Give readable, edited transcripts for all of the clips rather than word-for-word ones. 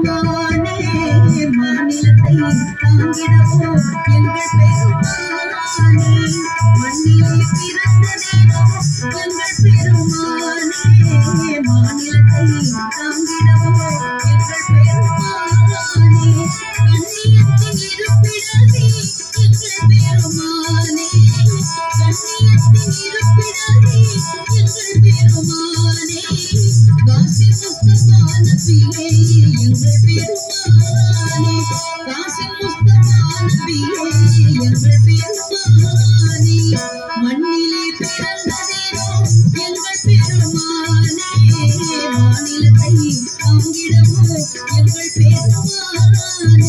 பெருமானே மாநிலத்தை தாங்கிடவோ எங்கள் பெருமானே மண்ணிலே பிறந்ததேனோ எங்கள் பெருமானே மாநிலத்தை தாங்கிடவோ எங்கள் பெருமானே கண்ணியத்தின் இருப்பிடவே எங்கள் பெருமானே கண்ணியத்தின் இருப்பிடவே எங்கள் பெருமானே காசி முஸ்தபா நபியே எங்கள் பெருமானே காசி முஸ்தபா நபியே எங்கள் பெருமானே மண்ணிலே பிறந்ததேனோ எங்கள் பெருமானே மாநிலத்தை தாங்கிடவோ எங்கள் பெருமானே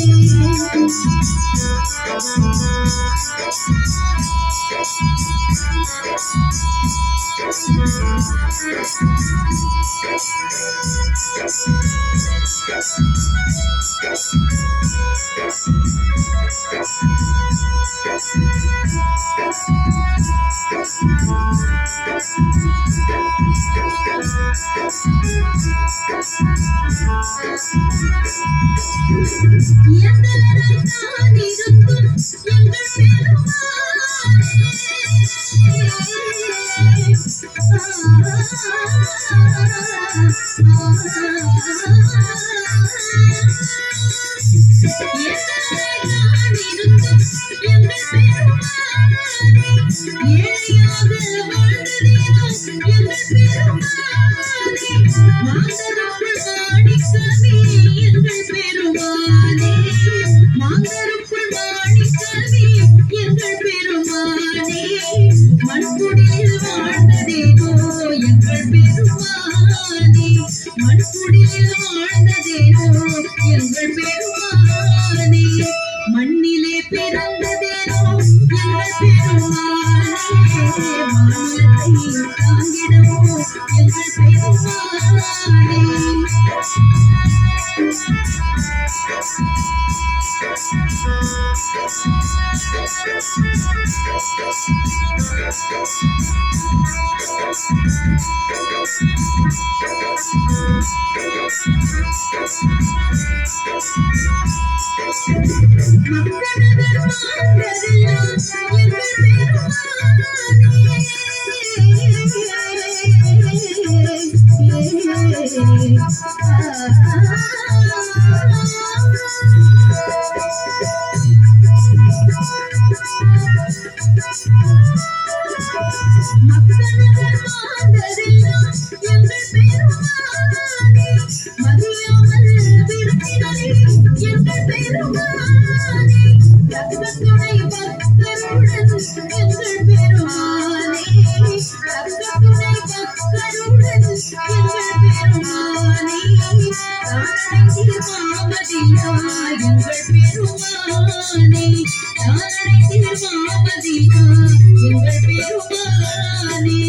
எந்தலரைத்தான் இருக்கும் எங்கள் மண்குடியில் வாழ்ந்ததேனோ எங்கள் பெருமானே மண்குடியில் வாழ்ந்ததேனோ எங்கள் பெருமானே மண்ணிலே பிறந்ததேனோ எங்கள் பெருமானே மாநிலத்தை தாங்கிடவோ எங்கள் பெருமானே மக்களவர் மாந்தரெல்லாம் எங்கள் மதியாமல் விருந்தினரே எங்கள் பெருமானே ரத்தத்துணை பக்தருடன் எங்கள் பெருமானே ரத்தத்துணை பக்தருடன் எங்கள் பெருமானே தானடைந்தீர் மாமதியா எங்கள் பெருமானே தானடைந்தீர் மாமதியா எங்கள் பெருமானே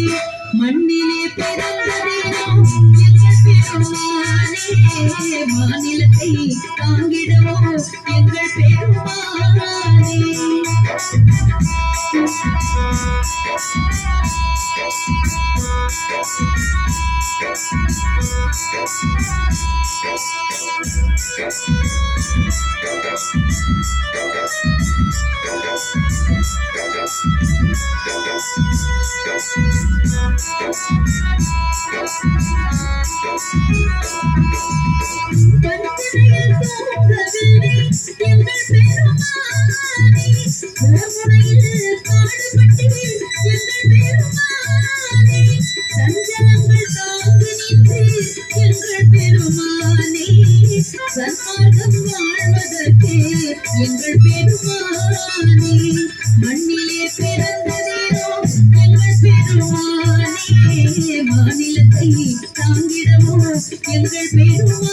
மண்ணிலே பிறந்ததேனோ எங்கள் பெருமானே மாநிலத்தை தாங்கிடவோ எங்கள் பெருமானே கருத்துணையில் தூங்கவில்லை எங்கள் பெருமானே கருமுனையில் பாடுபட்டீர் எங்கள் பெருமானே சஞ்சலங்கள் தாங்கி நின்றீர் எங்கள் பெருமானே சன்மார்க்கம் வாழ்வதற்கே எங்கள் பெருமானே மண்ணிலே பிறந்ததேனோ எங்கள் பெருமானே மாநிலத்தை தாங்கிடவோ எங்கள் பெருமானே